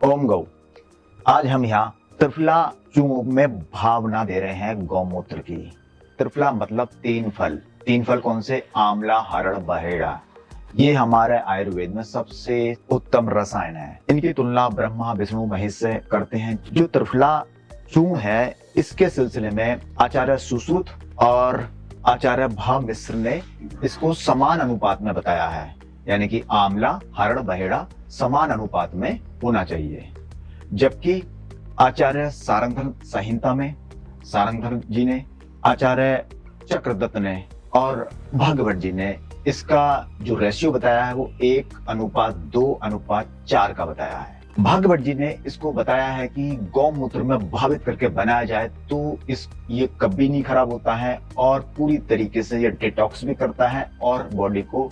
ओम गौ। आज हम यहाँ त्रिफला चूर्ण में भावना दे रहे हैं गौमूत्र की। त्रिफला मतलब तीन फल। तीन फल कौन से? आंवला, हरड़, बहेड़ा। ये हमारे आयुर्वेद में सबसे उत्तम रसायन है। इनकी तुलना ब्रह्मा, विष्णु, महेश से करते हैं। जो त्रिफला चूर्ण है, इसके सिलसिले में आचार्य सुश्रुत और आचार्य भाव मिश्र ने इसको समान अनुपात में बताया है, यानी कि आंवला, हरड़, बहेड़ा समान अनुपात में होना चाहिए। जबकि आचार्य सारंगधर संहिता में सारंगधर जी ने, आचार्य चक्रदत्त ने और भागवत जी ने इसका जो रेशियो बताया है वो 1:2:4 का बताया है। भागवत जी ने इसको बताया है कि गौमूत्र में भावित करके बनाया जाए तो ये कभी नहीं खराब होता है और पूरी तरीके से ये डिटॉक्स भी करता है और बॉडी को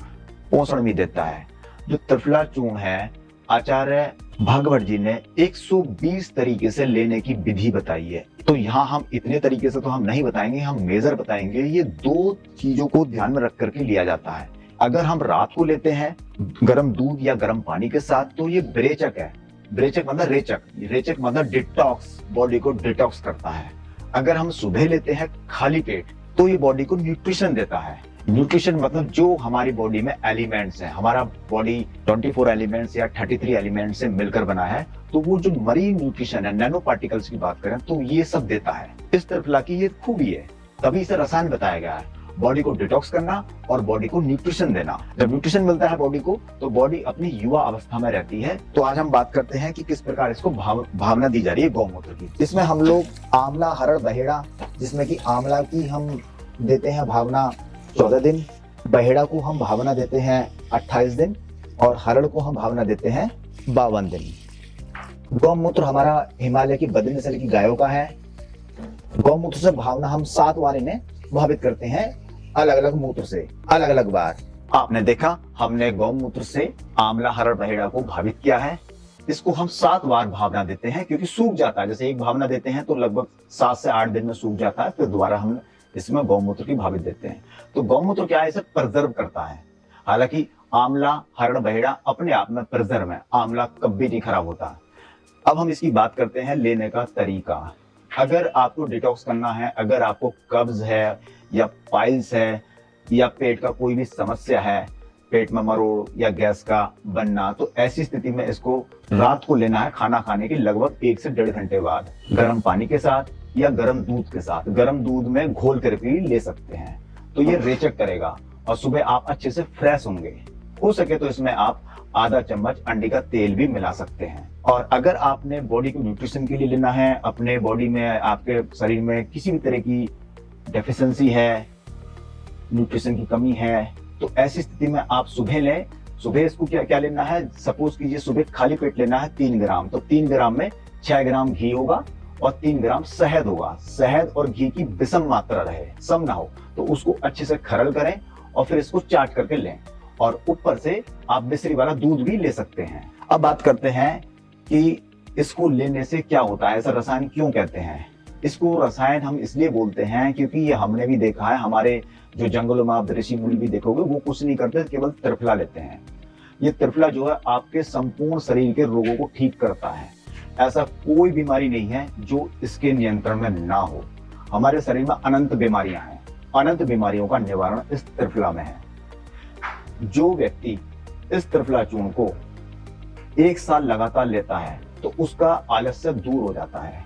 पोषण भी देता है। जो त्रिफला चूर्ण है, आचार्य भागवत जी ने 120 तरीके से लेने की विधि बताई है। तो यहाँ हम इतने तरीके से तो हम नहीं बताएंगे, हम मेजर बताएंगे। ये दो चीजों को ध्यान में रख करके लिया जाता है। अगर हम रात को लेते हैं गर्म दूध या गर्म पानी के साथ तो ये विरेचक है। विरेचक मतलब रेचक, रेचक मतलब डिटॉक्स, बॉडी को डिटॉक्स करता है। अगर हम सुबह लेते हैं खाली पेट तो ये बॉडी को न्यूट्रिशन देता है। न्यूट्रिशन मतलब जो हमारी बॉडी में एलिमेंट्स हैं, हमारा बॉडी 24 एलिमेंट्स या 33 एलिमेंट्स से मिलकर बना है, तो वो जो मरीन न्यूट्रिशन है, नैनो पार्टिकल्स की बात करें तो ये सब देता है। इस त्रिफला की ये खूबी है, तभी इसे रसायन बताया गया है। बॉडी को डिटॉक्स करना और बॉडी को न्यूट्रिशन देना। जब न्यूट्रिशन मिलता है बॉडी को तो बॉडी अपनी युवा अवस्था में रहती है। तो आज हम बात करते हैं कि किस प्रकार इसको भावना दी जा रही है गौमूत्र की। इसमें हम लोग आंवला, हरड़, बहेड़ा, जिसमें कि आंवला की हम देते हैं भावना 14 दिन, बहेड़ा को हम भावना देते हैं 28 दिन और हरड़ को हम भावना देते हैं 52 दिन। गौमूत्र हमारा हिमालय की बद्री नस्ल की गायों का है। गौमूत्र से भावना हम 7 बार इन्हें भावित करते हैं, अलग अलग मूत्र से, अलग अलग बार। आपने देखा, हमने गौमूत्र से आंवला, हरड़, बहेड़ा को भावित किया है। इसको हम 7 बार भावना देते हैं क्योंकि सूख जाता है। जैसे एक भावना देते हैं तो लगभग 7 से 8 दिन में सूख जाता है, फिर दोबारा हम इसमें गौमूत्र की भावित देते हैं। तो गौमूत्र क्या है? इसे प्रिजर्व करता है। हालांकि आंवला, हरड़, बहेड़ा अपने आप में प्रिजर्व है, आंवला कभी नहीं खराब होता। अब हम इसकी बात करते हैं लेने का तरीका। अगर आपको डिटॉक्स करना है, अगर आपको कब्ज है या पाइल्स है या पेट का कोई भी समस्या है, पेट में मरोड़ या गैस का बनना, तो ऐसी स्थिति में इसको रात को लेना है खाना खाने के लगभग 1 से 1.5 घंटे बाद, गर्म पानी के साथ या गर्म दूध के साथ। गर्म दूध में घोल कर भी ले सकते हैं, तो ये रेचक करेगा और सुबह आप अच्छे से फ्रेश होंगे। हो सके तो इसमें आप आधा चम्मच अंडे का तेल भी मिला सकते हैं। और अगर आपने बॉडी को न्यूट्रिशन के लिए लेना है, अपने बॉडी में, आपके शरीर में किसी भी तरह की डेफिशिएंसी है, न्यूट्रिशन की कमी है, तो ऐसी स्थिति में आप सुबह लें। सुबह इसको क्या क्या लेना है? सपोज कीजिए सुबह खाली पेट लेना है 3 ग्राम, तो 3 ग्राम में 6 ग्राम घी होगा और 3 ग्राम शहद होगा। शहद और घी की विषम मात्रा रहे, सम ना हो, तो उसको अच्छे से खरल करें और फिर इसको चाट करके लें। और ऊपर से आप मिश्री वाला दूध भी ले सकते हैं। अब बात करते हैं कि इसको लेने से क्या होता है, ऐसा रसायन क्यों कहते हैं? इसको रसायन हम इसलिए बोलते हैं क्योंकि ये हमने भी देखा है, हमारे जो जंगलों में आप ऋषि मुनि भी देखोगे वो कुछ नहीं करते, केवल त्रिफला लेते हैं। ये त्रिफला जो है आपके संपूर्ण शरीर के रोगों को ठीक करता है। ऐसा कोई बीमारी नहीं है जो इसके नियंत्रण में ना हो। हमारे शरीर में अनंत बीमारियां हैं, अनंत बीमारियों का निवारण इस त्रिफला में है। जो व्यक्ति इस त्रिफला चूर्ण को 1 साल लगातार लेता है तो उसका आलस्य दूर हो जाता है।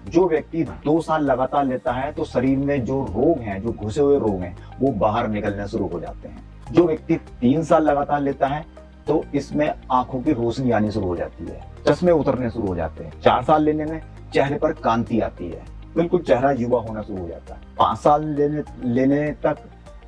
जो व्यक्ति 2 साल लगातार लेता है तो शरीर में जो रोग हैं, जो घुसे हुए रोग हैं, वो बाहर निकलने शुरू हो जाते हैं। जो व्यक्ति 3 साल लगातार लेता है तो इसमें आंखों की रोशनी आनी शुरू हो जाती है, चश्मे उतरने शुरू हो जाते हैं। 4 साल लेने में चेहरे पर कांति आती है, बिल्कुल चेहरा युवा होना शुरू हो जाता है। 5 साल लेने तक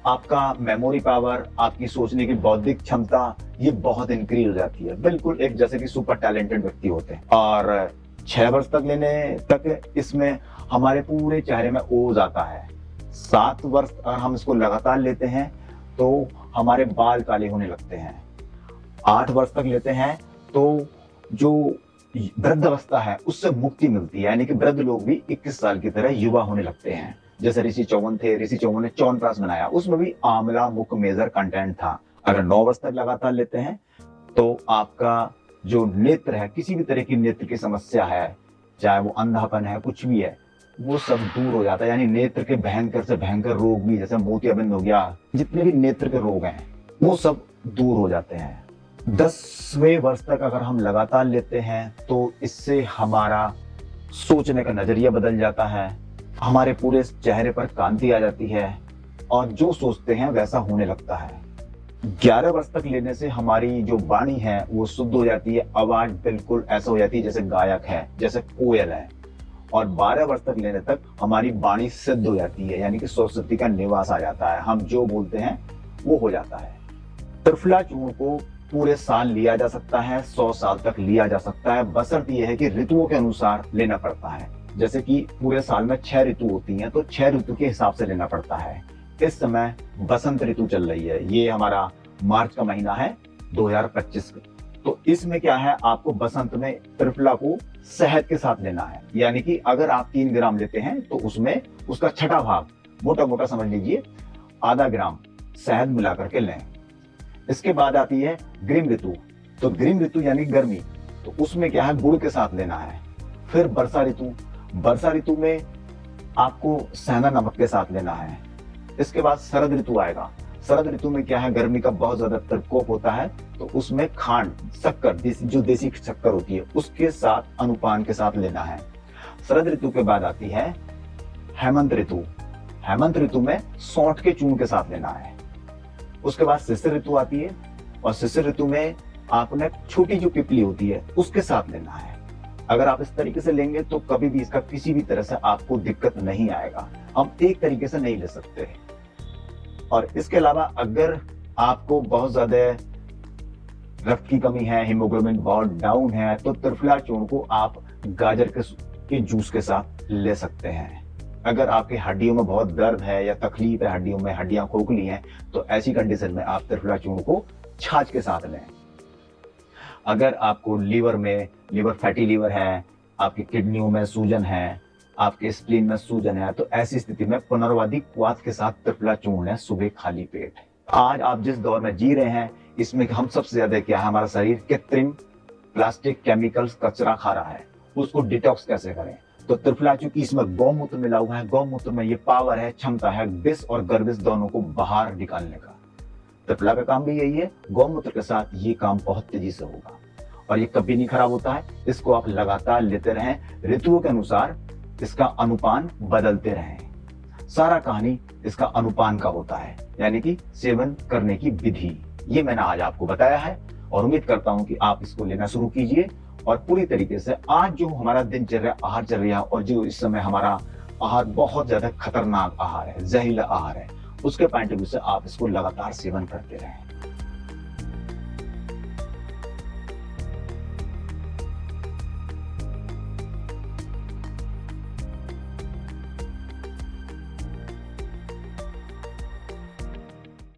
आपका मेमोरी पावर, आपकी सोचने की बौद्धिक क्षमता, ये बहुत इंक्रीज हो जाती है, बिल्कुल एक जैसे कि सुपर टैलेंटेड व्यक्ति होते हैं। और 6 वर्ष तक लेने तक इसमें हमारे पूरे चेहरे में ओज आता है। 7 वर्ष अगर हम इसको लगातार लेते हैं तो हमारे बाल काले होने लगते हैं। 8 वर्ष तक लेते हैं तो जो वृद्ध अवस्था है उससे मुक्ति मिलती है, यानी कि वृद्ध लोग भी 21 साल की तरह युवा होने लगते हैं। जैसे ऋषि चौवन थे, ऋषि चौवन ने च्यवनप्राश बनाया, उसमें भी आंवला मुख्य मेजर कंटेंट था। अगर 9 वर्ष तक लगातार लेते हैं तो आपका जो नेत्र है, किसी भी तरह की नेत्र की समस्या है, चाहे वो अंधापन है, कुछ भी है, वो सब दूर हो जाता है। यानी नेत्र के भयंकर से भयंकर रोग भी, जैसे मोतियाबिंद हो गया, जितने भी नेत्र के रोग हैं वो सब दूर हो जाते हैं। 10वें वर्ष तक अगर हम लगातार लेते हैं तो इससे हमारा सोचने का नजरिया बदल जाता है, हमारे पूरे चेहरे पर कांति आ जाती है और जो सोचते हैं वैसा होने लगता है। 11 वर्ष तक लेने से हमारी जो वाणी है वो शुद्ध हो जाती है, आवाज बिल्कुल ऐसा हो जाती है जैसे गायक है, जैसे कोयल है। और 12 वर्ष तक लेने तक हमारी वाणी सिद्ध हो जाती है, यानी कि सरस्वती का निवास आ जाता है, हम जो बोलते हैं वो हो जाता है। त्रिफला चूर्ण को पूरे साल लिया जा सकता है, 100 साल तक लिया जा सकता है, बशर्ते यह है कि ऋतुओं के अनुसार लेना पड़ता है। जैसे कि पूरे साल में 6 ऋतु होती हैं, तो 6 ऋतु के हिसाब से लेना पड़ता है। इस समय बसंत ऋतु चल रही है, ये हमारा मार्च का महीना है 2025 का। तो इसमें क्या है, आपको बसंत में त्रिफला को शहद के साथ लेना है। यानी कि अगर आप 3 ग्राम लेते हैं तो उसमें उसका छठा भाग, मोटा मोटा समझ लीजिए, आधा ग्राम शहद मिलाकर के लें। इसके बाद आती है ग्रीष्म ऋतु। तो ग्रीष्म ऋतु यानी गर्मी, तो उसमें क्या है, गुड़ के साथ लेना है। फिर वर्षा ऋतु, वर्षा ऋतु में आपको सेंधा नमक के साथ लेना है। इसके बाद शरद ऋतु आएगा। शरद ऋतु में क्या है, गर्मी का बहुत ज्यादा प्रकोप होता है, तो उसमें खांड, शक्कर, जो देसी शक्कर होती है, उसके साथ अनुपान के साथ लेना है। शरद ऋतु के बाद आती है हेमंत ऋतु। हेमंत ऋतु में सौंठ के चूर्ण के साथ लेना है। उसके बाद शिशिर ऋतु आती है, और शिशिर ऋतु में आपने छोटी जो पिपली होती है उसके साथ लेना है। अगर आप इस तरीके से लेंगे तो कभी भी इसका किसी भी तरह से आपको दिक्कत नहीं आएगा। हम एक तरीके से नहीं ले सकते। और इसके अलावा अगर आपको बहुत ज्यादा रक्त की कमी है, हीमोग्लोबिन बहुत डाउन है, तो त्रिफला चूर्ण को आप गाजर के जूस के साथ ले सकते हैं। अगर आपकी हड्डियों में बहुत दर्द है या तकलीफ है, हड्डियों में हड्डियां खोखली हैं, तो ऐसी कंडीशन में आप त्रिफला चूर्ण को छाछ के साथ लें। अगर आपको लीवर फैटी लीवर है, आपकी किडनियों में सूजन है, आपके स्प्लीन में सूजन है, तो ऐसी स्थिति में पुनर्वादी क्वाथ के साथ त्रिफला चूर्ण है सुबह खाली पेट। आज आप जिस दौर में जी रहे हैं, इसमें हम सबसे ज्यादा क्या है, हमारा शरीर कृत्रिम प्लास्टिक केमिकल्स कचरा खा रहा है, उसको डिटॉक्स कैसे करें। तो त्रिफला, चूंकि इसमें गौमूत्र मिला हुआ है, गौमूत्र में ये पावर है, क्षमता है विष और गर्विष दोनों को बाहर निकालने का। त्रिफला का काम भी यही है, गौमूत्र के साथ ये काम बहुत तेजी से होगा और ये कभी नहीं खराब होता है। इसको आप लगातार लेते रहें, ऋतुओं के अनुसार इसका अनुपान बदलते रहें। सारा कहानी इसका अनुपान का होता है, यानी कि सेवन करने की विधि। ये मैंने आज आपको बताया है और उम्मीद करता हूं कि आप इसको लेना शुरू कीजिए और पूरी तरीके से आज जो हमारा दिनचर्या आहार चल रहा है और जो इस समय हमारा आहार बहुत ज्यादा खतरनाक आहार है, जहरीला आहार है, उसके पॉइंट ऑफ व्यू से आप इसको लगातार सेवन करते रहें।